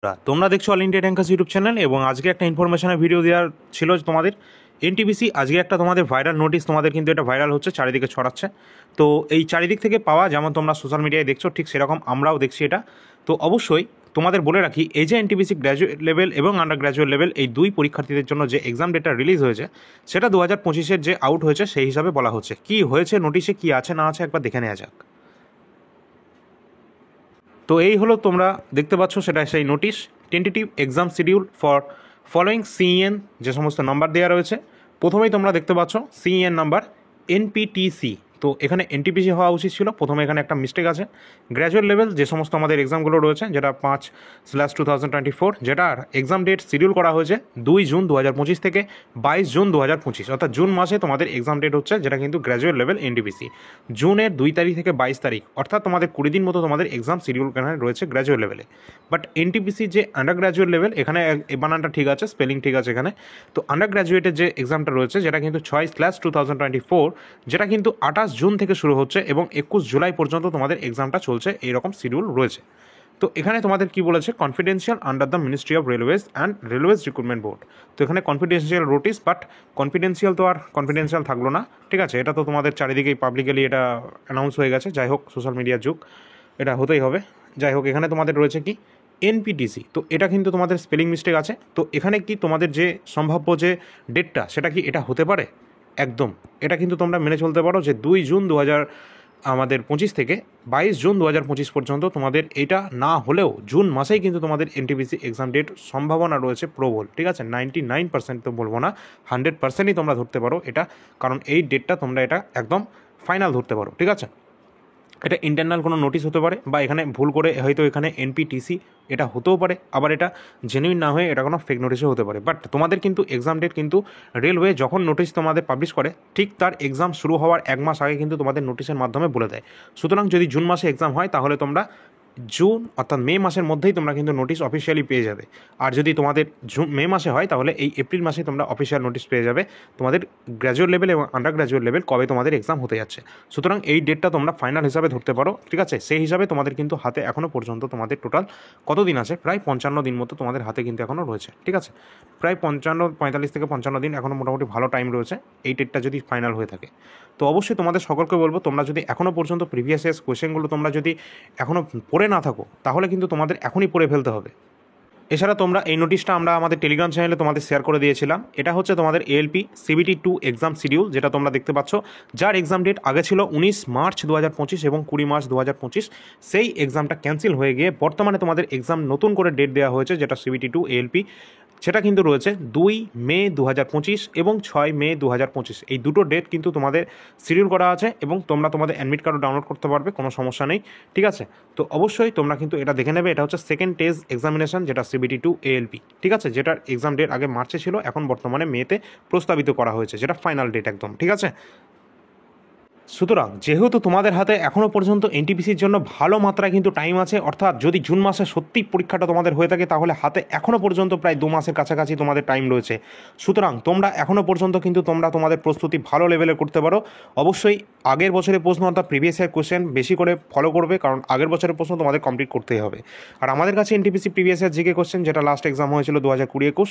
তোমরা দেখছো all India tankers YouTube channel এবং আজকে একটা ইনফরমেশনের ভিডিও দেওয়ার ছিল তোমাদের এনটিপিসি আজকে একটা তোমাদের ভাইরাল নোটিশ তোমাদের কিন্তু এটা ভাইরাল হচ্ছে চারিদিকে ছড়াচ্ছে। তো এই চারিদিক থেকে পাওয়া যেমন তোমরা সোশ্যাল মিডিয়ায় দেখছো ঠিক সেরকম আমরাও দেখছি এটা। তো অবশ্যই তোমাদের বলে রাখি এই যে এনটিপিসি গ্র্যাজুয়েট লেভেল এবং আন্ডার গ্র্যাজুয়েট লেভেল এই দুই পরীক্ষার্থীদের জন্য যে এক্সাম ডেটা রিলিজ হয়েছে সেটা 2025-এর যে আউট হয়েছে সেই হিসাবে বলা হচ্ছে। কি হয়েছে নোটিশে, কি আছে না আছে একবার দেখে নেওয়া যাক। তো এই হলো তোমরা দেখতে পাচ্ছ সেটা সেই notice, tentative exam schedule for following CN যে সমস্ত নাম্বার দেওয়া রয়েছে। প্রথমেই তোমরা দেখতে পাচ্ছ সিএন নাম্বার এনপিটিসি, তো এখানে এনটিপিসি হওয়া উচিত ছিল, প্রথমে এখানে একটা মিস্টেক আছে। গ্র্যাজুয়েট লেভেল যে সমস্ত আমাদের এক্সামগুলো রয়েছে যেটা 5/2024, যেটার এক্সাম ডেট শিডিউল করা হয়েছে 2 জুন 2025 থেকে 22 জুন 2025, অর্থাৎ জুন মাসে তোমাদের এক্সাম ডেট হচ্ছে, যেটা কিন্তু গ্র্যাজুয়েট লেভেল এনটিপিসি। জুনের 2 তারিখ থেকে 22 তারিখ, অর্থাৎ তোমাদের 20 দিন মতো তোমাদের এক্সাম শিডিউল এখানে রয়েছে গ্র্যাজুয়েট লেভেলে। বাট এনটিপিসি যে আন্ডার গ্র্যাজুয়েট লেভেল, এখানে বানানটা ঠিক আছে, স্পেলিং ঠিক আছে এখানে। তো আন্ডার গ্র্যাজুয়েটের যে এক্সামটা রয়েছে যেটা কিন্তু 6/2024, যেটা কিন্তু 28 জুন থেকে শুরু হচ্ছে এবং 21 জুলাই পর্যন্ত তোমাদের এক্সামটা চলছে, এইরকম শিডিউল রয়েছে। তো এখানে তোমাদের কি বলেছে, confidential under the ministry of railways and railways recruitment board. তো এখানে কনফিডেন্সিয়াল নোটিস, বাট কনফিডেন্সিয়াল তো আর কনফিডেন্সিয়াল থাকলো না, ঠিক আছে। এটা তো তোমাদের চারিদিকেই পাবলিকলি এটা অ্যানাউন্স হয়ে গেছে। যাই হোক, সোশ্যাল মিডিয়ার যুগ, এটা হতেই হবে। যাই হোক, এখানে তোমাদের রয়েছে কি এনপিটিসি, তো এটা কিন্তু তোমাদের স্পেলিং মিস্টেক আছে। তো এখানে কি তোমাদের যে সম্ভাব্য যে ডেটটা সেটা কি এটা হতে পারে? একদম এটা কিন্তু তোমরা মেনে চলতে পারো যে 2 জুন 2025 থেকে 22 জুন 2025 পর্যন্ত তোমাদের এটা না হলেও জুন মাসেই কিন্তু তোমাদের এনটিপিসি এক্সাম ডেট সম্ভাবনা রয়েছে প্রবল, ঠিক আছে। 99% তো বলবো না, 100%ই তোমরা ধরতে পারো এটা, কারণ এই ডেটটা তোমরা এটা একদম ফাইনাল ধরতে পারো, ঠিক আছে। এটা ইন্টারনাল কোনো নোটিশ হতে পারে, বা এখানে ভুল করে হয়তো এখানে এনপিটিসি এটা হতেও পারে, আবার এটা জেনুইন না হয়ে এটা কোনো ফেক নোটিশও হতে পারে। বাট তোমাদের কিন্তু এক্সাম ডেট কিন্তু রেলওয়ে যখন নোটিশ তোমাদের পাবলিশ করে ঠিক তার এক্সাম শুরু হওয়ার 1 মাস আগে কিন্তু তোমাদের নোটিশের মাধ্যমে বলে দেয়। সুতরাং যদি জুন মাসে এক্সাম হয় তাহলে তোমরা জুন অর্থাৎ মে মাসের মধ্যেই তোমরা কিন্তু নোটিশ অফিসিয়ালি পেয়ে যাবে। আর যদি তোমাদের মে মাসে হয় তাহলে এই এপ্রিল মাসে তোমরা অফিসিয়াল নোটিশ পেয়ে যাবে তোমাদের গ্র্যাজুয়েট লেভেল এবং আন্ডার গ্র্যাজুয়েট লেভেল কবে তোমাদের এক্সাম হতে যাচ্ছে। সুতরাং এই ডেটটা তোমরা ফাইনাল হিসাবে ধরতে পারো, ঠিক আছে। সেই হিসাবে তোমাদের কিন্তু হাতে এখনও পর্যন্ত তোমাদের টোটাল কত দিন আছে, প্রায় 55 দিন মতো তোমাদের হাতে কিন্তু এখনও রয়েছে, ঠিক আছে। প্রায় 45 থেকে 55 দিন এখনও মোটামুটি ভালো টাইম রয়েছে এই ডেটটা যদি ফাইনাল হয়ে থাকে। তো অবশ্যই তোমাদের সকলকে বলবো, তোমরা যদি এখনও পর্যন্ত প্রিভিয়াস ইয়ার্স কোয়েশ্চেনগুলো তোমরা যদি এখনও পড়ে না থাকো তাহলে কিন্তু তোমাদের এখনই পড়ে ফেলতে হবে। এছাড়া তোমরা এই নোটিশটা আমরা আমাদের টেলিগ্রাম চ্যানেলে তোমাদের শেয়ার করে দিয়েছিলাম। এটা হচ্ছে তোমাদের এএলপি CBT 2 এক্সাম শিডিউল, যেটা তোমরা দেখতে পাচ্ছ, যার এক্সাম ডেট আগে ছিল 19 মার্চ 2025 এবং 20 মার্চ 2025। সেই এক্সামটা ক্যান্সেল হয়ে গিয়ে বর্তমানে তোমাদের এক্সাম নতুন করে ডেট দেওয়া হয়েছে, যেটা CBT 2 এএলপি, সেটা কিন্তু রয়েছে 2 মে 2025 এবং 6 মে 2025। এই দুটো ডেট কিন্তু তোমাদের শিডিউল করা আছে এবং তোমরা তোমাদের অ্যাডমিট কার্ডও ডাউনলোড করতে পারবে, কোনো সমস্যা নেই, ঠিক আছে। তো অবশ্যই তোমরা কিন্তু এটা দেখে নেবে। এটা হচ্ছে সেকেন্ড টেস্ট এক্সামিনেশন, যেটা CBT 2 এএলপি, ঠিক আছে, যেটার এক্সাম ডেট আগে মার্চে ছিল, এখন বর্তমানে মেতে প্রস্তাবিত করা হয়েছে, যেটা ফাইনাল ডেট একদম, ঠিক আছে। সুতরাং যেহেতু তোমাদের হাতে এখনও পর্যন্ত এনটিপিসির জন্য ভালো মাত্রায় কিন্তু টাইম আছে, অর্থাৎ যদি জুন মাসে সত্যি পরীক্ষাটা তোমাদের হয়ে থাকে তাহলে হাতে এখনও পর্যন্ত প্রায় 2 মাসের কাছাকাছি তোমাদের টাইম রয়েছে। সুতরাং তোমরা এখনও পর্যন্ত কিন্তু তোমরা তোমাদের প্রস্তুতি ভালো লেভেলের করতে পারো। অবশ্যই আগের বছরের প্রশ্ন অর্থাৎ প্রিভিয়াস ইয়ার কোশ্চেন বেশি করে ফলো করবে, কারণ আগের বছরের প্রশ্ন তোমাদের কমপ্লিট করতেই হবে। আর আমাদের কাছে NTPC previous year GK question, যেটা লাস্ট এক্সাম হয়েছিল 2020-21,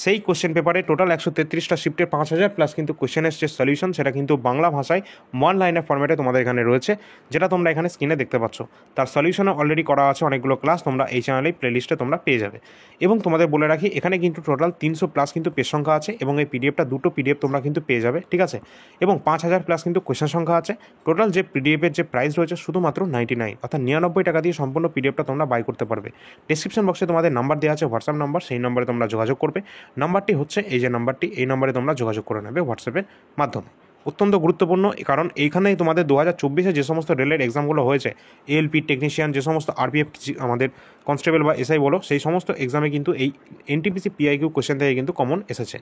সেই কোশ্চেন পেপারে টোটাল 133টা শিফটের 5000 প্লাস কিন্তু কোশ্চেনের যে সলিউশন সেটা কিন্তু বাংলা ভাষায় 1 লাইনের ফর্মেটে তোমাদের এখানে রয়েছে, যেটা তোমরা এখানে স্ক্রিনে দেখতে পাচ্ছ। তার সলিউশনও অলরেডি করা আছে অনেকগুলো ক্লাস, তোমরা এই চ্যানেলে প্লেলিস্টে তোমরা পেয়ে যাবে। এবং তোমাদের বলে রাখি এখানে কিন্তু টোটাল 300 প্লাস কিন্তু পেজ সংখ্যা আছে এবং এই পিডিএফটা দুটো পিডিএফ তোমরা কিন্তু পেয়ে যাবে, ঠিক আছে। এবং 5000 প্লাস কিন্তু কোয়েশ্চেন সংখ্যা আছে। টোটাল যে পিডিএফের যে প্রাইস রয়েছে শুধুমাত্র 99, অর্থাৎ 99 টাকা দিয়ে সম্পূর্ণ পিডিএফটা তোমরা বাই করতে পারবে। ডিসক্রিপশন বক্সে তোমাদের নাম্বার দেওয়া আছে, হোয়াটসঅ্যাপ নাম্বার, সেই নম্বরে তোমরা যোগাযোগ করবে। নাম্বারটি হচ্ছে এই যে নাম্বারটি, এই নম্বরে তোমরা যোগাযোগ করে নেবে হোয়াটসঅ্যাপের মাধ্যমে। অত্যন্ত গুরুত্বপূর্ণ, কারণ এইখানেই তোমাদের 2024-এ যে সমস্ত রেলের এক্সামগুলো হয়েছে, এএলপি টেকনিশিয়ান, যে সমস্ত আরপিএফ আমাদের কনস্টেবল বা এসআই বলো, সেই সমস্ত এক্সামে কিন্তু এই এনটিপিসি পিআইকিউ কোশ্চেন থেকে কিন্তু কমন এসেছে।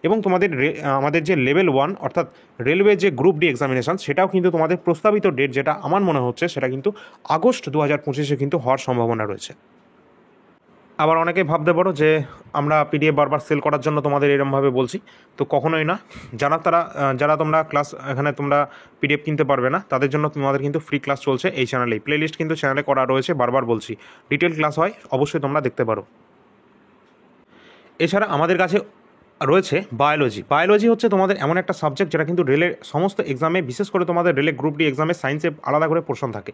এবং তোমাদের আমাদের যে লেভেল 1 অর্থাৎ রেলওয়ে যে গ্রুপ ডি এক্সামিনেশন, সেটাও কিন্তু তোমাদের প্রস্তাবিত ডেট, যেটা আমার মনে হচ্ছে সেটা কিন্তু আগস্ট 2025-এ কিন্তু হওয়ার সম্ভাবনা রয়েছে। আবার অনেকে ভাবতে পারো যে আমরা পিডিএফ বারবার সেল করার জন্য তোমাদের এরকমভাবে বলছি, তো কখনোই না। যারা তোমরা ক্লাস এখানে তোমরা পিডিএফ কিনতে পারবে না, তাদের জন্য তোমাদের কিন্তু ফ্রি ক্লাস চলছে এই চ্যানেলেই। প্লেলিস্ট কিন্তু চ্যানেলে করা রয়েছে, বারবার বলছি, ডিটেল ক্লাস হয়, অবশ্যই তোমরা দেখতে পারো। এছাড়া আমাদের কাছে রয়েছে বায়োলজি হচ্ছে তোমাদের এমন একটা সাবজেক্ট যেটা কিন্তু রেলের সমস্ত এক্সামে, বিশেষ করে তোমাদের রেলের গ্রুপ ডি এক্সামে সায়েন্সে আলাদা করে পোর্শন থাকে।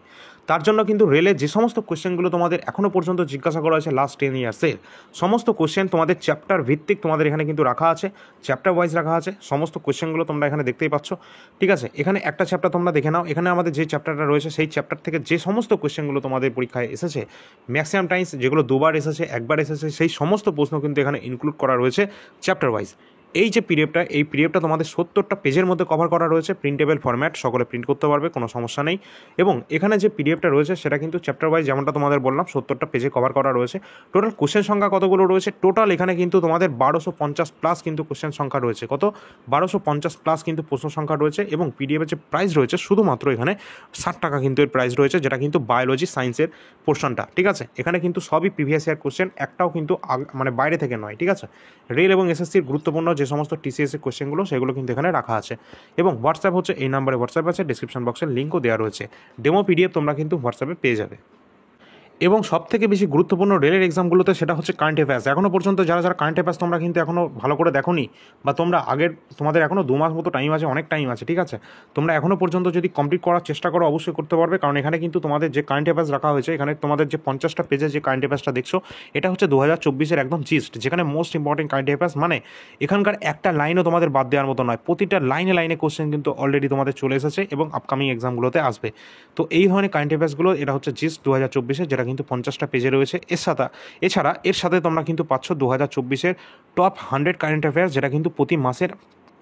তার জন্য কিন্তু রেলের যে সমস্ত কোশ্চেনগুলো তোমাদের এখনও পর্যন্ত জিজ্ঞাসা করা হয়েছে লাস্ট 10 ইয়ার্সের সমস্ত কোশ্চেন তোমাদের চ্যাপ্টার ভিত্তিক তোমাদের এখানে কিন্তু রাখা আছে, চ্যাপ্টার ওয়াইজ রাখা আছে। সমস্ত কোশ্চেনগুলো তোমরা এখানে দেখতেই পাচ্ছ, ঠিক আছে। এখানে একটা চ্যাপ্টার তোমরা দেখে নাও। এখানে আমাদের যে চ্যাপ্টারটা রয়েছে সেই চ্যাপ্টার থেকে যে সমস্ত কোশ্চেনগুলো তোমাদের পরীক্ষায় এসেছে, ম্যাক্সিমাম টাইমস যেগুলো দুবার এসেছে, একবার এসেছে, সেই সমস্ত প্রশ্ন কিন্তু এখানে ইনক্লুড করা রয়েছে চ্যাপ্টার ওয়াইজ। এই যে পিডিএফটা তোমাদের 70টা পেজের মধ্যে কভার করা রয়েছে, প্রিন্টেবল ফরম্যাট, সকলে প্রিন্ট করতে পারবে, কোনো সমস্যা নেই। এবং এখানে যে পিডিএফটা রয়েছে সেটা কিন্তু চ্যাপ্টার ওয়াইজ, যেমনটা তোমাদের বললাম 70টা পেজে কভার করা রয়েছে। টোটাল কোশ্চেন সংখ্যা কতগুলো রয়েছে? টোটাল এখানে কিন্তু তোমাদের 1250 প্লাস কিন্তু কোশ্চেন সংখ্যা রয়েছে। কত? 1250 প্লাস কিন্তু প্রশ্ন সংখ্যা রয়েছে। এবং পিডিএফের যে প্রাইস রয়েছে শুধুমাত্র এখানে 60 টাকা কিন্তু এর প্রাইস রয়েছে, যেটা কিন্তু বায়োলজি সায়েন্সের পোর্শনটা, ঠিক আছে। এখানে কিন্তু সবই প্রিভিয়াস ইয়ার কোশ্চেন, একটাও কিন্তু মানে বাইরে থেকে নয়, ঠিক আছে। রেল এবং এসএসসির গুরুত্বপূর্ণ যে সমস্ত টিসিএস এর কোশ্চেনগুলো সেগুলো কিন্তু এখানে রাখা আছে। এবং হোয়াটসঅ্যাপ হচ্ছে এই নাম্বারে হোয়াটসঅ্যাপ আছে, ডিসক্রিপশন বক্সের লিঙ্কও দেওয়া রয়েছে। ডেমো পিডিএফ তোমরা কিন্তু হোয়াটসঅ্যাপে পেয়ে যাবে। এবং সবথেকে বেশি গুরুত্বপূর্ণ রেলের এক্সামগুলোতে সেটা হচ্ছে কারেন্ট অ্যাফেয়ার্স। এখনও পর্যন্ত যারা কারেন্ট অ্যাফেয়ার্স তোমরা কিন্তু এখনও ভালো করে দেখোনি, বা তোমরা তোমাদের এখনও 2 মাস মতো টাইম আছে, অনেক টাইম আছে, ঠিক আছে। তোমরা এখনও পর্যন্ত যদি কমপ্লিট করার চেষ্টা করো অবশ্যই করতে পারবে, কারণ এখানে কিন্তু তোমাদের যে কারেন্ট অ্যাফেয়ার্স রাখা হয়েছে, এখানে তোমাদের যে 50টা পেজের যে কারেন্ট অ্যাফেয়ার্সটা দেখছো, এটা হচ্ছে 2024-এর একদম জিস্ট, যেখানে মোস্ট ইম্পর্টেন্ট কারেন্ট অ্যাফেয়ার্স। মানে এখানকার একটা লাইনও তোমাদের বাদ দেওয়ার মতো নয়, প্রতিটা লাইনে লাইনে কোশ্চেন কিন্তু অলরেডি তোমাদের চলে এসেছে এবং আপকামিং এক্সামগুলোতে আসবে। তো এই ধরনের কারেন্ট অ্যাফেয়ার্সগুলো, এটা হচ্ছে জিস্ট 2024-এর, যেটা কিন্তু 50টা পেজে রয়েছে। এছাড়া এর সাথে তোমরা কিন্তু পাচ্ছ 2024-এর টপ 100 কারেন্ট অ্যাফেয়ার্স, যেটা কিন্তু প্রতি মাসের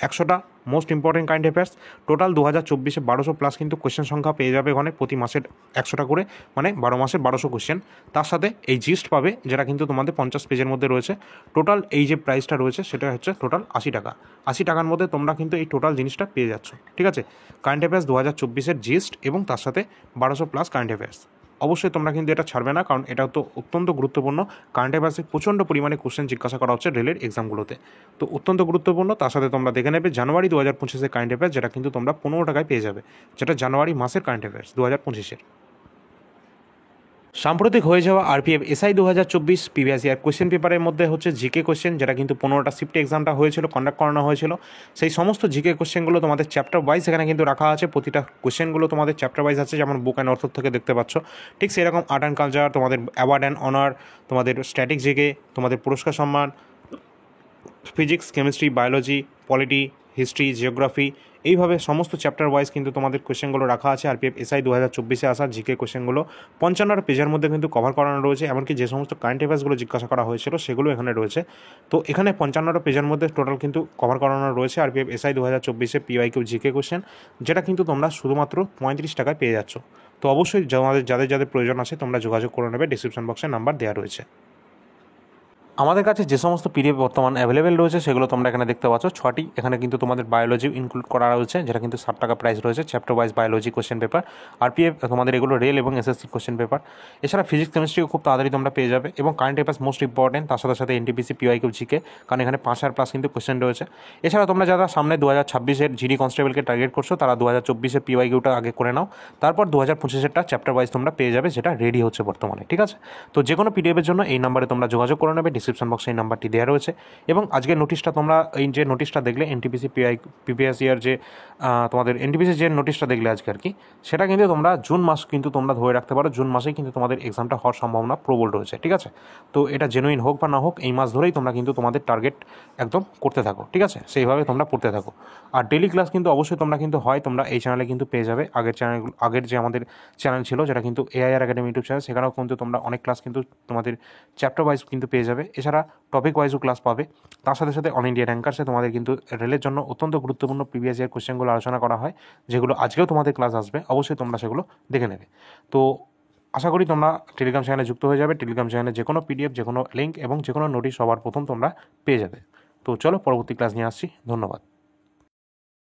100টা most important current affairs. Total 2024-এ 1200 প্লাস কিন্তু কোশ্চেন সংখ্যা পেয়ে যাবে ওখানে, প্রতি মাসের 100টা করে, মানে 12 মাসের 1200 কোশ্চেন। তার সাথে এই জিস্ট পাবে, যেটা কিন্তু তোমাদের 50 পেজের মধ্যে রয়েছে। টোটাল এই যে প্রাইসটা রয়েছে সেটা হচ্ছে টোটাল 80 টাকা। 80 টাকার মধ্যে তোমরা কিন্তু এই টোটাল জিনিসটা পেয়ে যাচ্ছ, ঠিক আছে। কারেন্ট অ্যাফেয়ার্স 2024-এর জিস্ট এবং তার সাথে 1200 প্লাস কারেন্ট অ্যাফেয়ার্স। অবশ্যই তোমরা কিন্তু এটা ছাড়বে না, কারণ এটা তো অত্যন্ত গুরুত্বপূর্ণ। কারেন্ট অ্যাফেয়ার্সে প্রচণ্ড পরিমাণে কোশ্চেন জিজ্ঞাসা করা হচ্ছে রেলের এক্সামগুলোতে, তো অত্যন্ত গুরুত্বপূর্ণ। তার সাথে তোমরা দেখে নেবে জানুয়ারি 2025-এর কারেন্ট অ্যাফেয়ার্স, যেটা কিন্তু তোমরা 15 টাকায় পেয়ে যাবে, যেটা জানুয়ারি মাসের কারেন্ট অ্যাফেয়ার্স 2025-এর। সাম্প্রতিক হয়ে যাওয়া RPF SI 2024 previous year question পেপারের মধ্যে হচ্ছে জিকে কোশ্চেন, যেটা কিন্তু 15টা শিফট এক্সামটা হয়েছিল, কন্ডাক্ট করানো হয়েছিল। সেই সমস্ত জিকে কোশ্চেনগুলো তোমাদের চ্যাপ্টার ওয়াইজ এখানে কিন্তু রাখা আছে। প্রতিটা কোশ্চেনগুলো তোমাদের চ্যাপ্টার ওয়াইজ আছে, যেমন বুক অ্যান্ড অর্থ থেকে দেখতে পাচ্ছ, ঠিক সেরকম আর্ট অ্যান্ড কালচার, তোমাদের অ্যাওয়ার্ড অ্যান্ড অনার, তোমাদের স্ট্যাটিক জিকে, তোমাদের পুরস্কার সম্মান, physics, chemistry, biology, polity, history, geography, এইভাবে সমস্ত চ্যাপ্টার ওয়াইজ কিন্তু তোমাদের কোশ্চেনগুলো রাখা আছে। আরপিএফ এসআই 2024-এ আসা জিকে কোশ্চেনগুলো 55টা পেজের মধ্যে কিন্তু কভার করানো রয়েছে। এমনকি যে সমস্ত কারেন্ট অ্যাফেয়ার্সগুলো জিজ্ঞাসা করা হয়েছিল সেগুলো এখানে রয়েছে। তো এখানে 55টা পেজের মধ্যে টোটাল কিন্তু কভার করানো রয়েছে আরপিএফ এসআই 2024-এ পিওয়াইকিউ জিকে কোশ্চেন, যেটা কিন্তু তোমরা শুধুমাত্র 35 টাকায় পেয়ে যাচ্ছ। তো অবশ্যই যাদের প্রয়োজন আছে তোমরা যোগাযোগ করে নেবে, ডিসক্রিপশন বক্সে নাম্বার দেওয়া রয়েছে। আমাদের কাছে যে সমস্ত পিডিএফ বর্তমান অ্যাভেলেবেল রয়েছে সেগুলো তোমরা এখানে দেখতে পাচ্ছ 6টি। এখানে কিন্তু তোমাদের বায়োলজি ইনক্লুড করা রয়েছে, যেটা কিন্তু 60 টাকা প্রাইস রয়েছে, chapter wise biology question paper. RPF তোমাদের এগুলো রেল এবং এসএসসি কোশ্চেন পেপার। এছাড়া ফিজিক্স কেমিস্ট্রিও খুব তাড়াতাড়ি তোমরা পেয়ে যাবে, এবং কারেন্ট অ্যাফেয়ার্স মোস্ট ইম্পর্টেন্ট, তার সাথে সাথে এনটিপিসি পিওয়াইকিউ জিকে, কারণ এখানে 5000 প্লাস কিন্তু কোশ্চেন রয়েছে। এছাড়া তোমরা যারা সামনে 2026-এর জিডি কনস্টেবলকে টার্গেট করছো তারা 2024-এর পিওয়াইকিউটা আগে করে নাও, তারপর 2025-এরটা চ্যাপ্টার ওয়াইজ তোমরা পেয়ে যাবে, যেটা রেডি হচ্ছে বর্তমানে, ঠিক আছে। তো যে কোনো পিডিএফের জন্য এই নাম্বারে তোমরা যোগাযোগ করে নেবে, ডিসক্রিপশন বক্সে এই নাম্বারটি দেওয়া রয়েছে। এবং আজকের নোটিশটা তোমরা এই যে নোটিশটা দেখলে এনটিপিসি পিপিএস ইয়ার যে তোমাদের এনটিপিসি যে নোটিশটা দেখলে আজকে আর কি, সেটা কিন্তু তোমরা জুন মাস কিন্তু তোমরা ধরে রাখতে পারো, জুন মাসেই কিন্তু তোমাদের এক্সামটা হওয়ার সম্ভাবনা প্রবল রয়েছে, ঠিক আছে। তো এটা জেনুইন হোক বা না হোক, এই মাস ধরেই তোমরা কিন্তু তোমাদের টার্গেট একদম করতে থাকো, ঠিক আছে, সেইভাবে তোমরা পড়তে থাকো। আর ডেলি ক্লাস কিন্তু অবশ্যই তোমরা কিন্তু তোমরা এই চ্যানেলে কিন্তু পেয়ে যাবে। আগের যে আমাদের চ্যানেল ছিল, যেটা কিন্তু এআইআর একাডেমি ইউটিউব চ্যানেল, সেখানেও কিন্তু তোমরা অনেক ক্লাস কিন্তু তোমাদের চ্যাপ্টার ওয়াইজ কিন্তু পেয়ে যাবে। এছাড়া টপিক ওয়াইজও ক্লাস পাবে। তার সাথে সাথে অল ইন্ডিয়া র্যাঙ্কার্সে তোমাদের কিন্তু রেলের জন্য অত্যন্ত গুরুত্বপূর্ণ প্রিভিয়াস ইয়ার কোশ্চেনগুলো আলোচনা করা হয়, যেগুলো আজকেও তোমাদের ক্লাস আসবে, অবশ্যই তোমরা সেগুলো দেখে নেবে। তো আশা করি তোমরা টেলিগ্রাম চ্যানেলে যুক্ত হয়ে যাবে। টেলিগ্রাম চ্যানেলে যে কোনো পিডিএফ, যে কোনো লিঙ্ক এবং যে কোনো নোটিশ সবার প্রথম তোমরা পেয়ে যাবে। তো চলো পরবর্তী ক্লাস নিয়ে আসছি। ধন্যবাদ।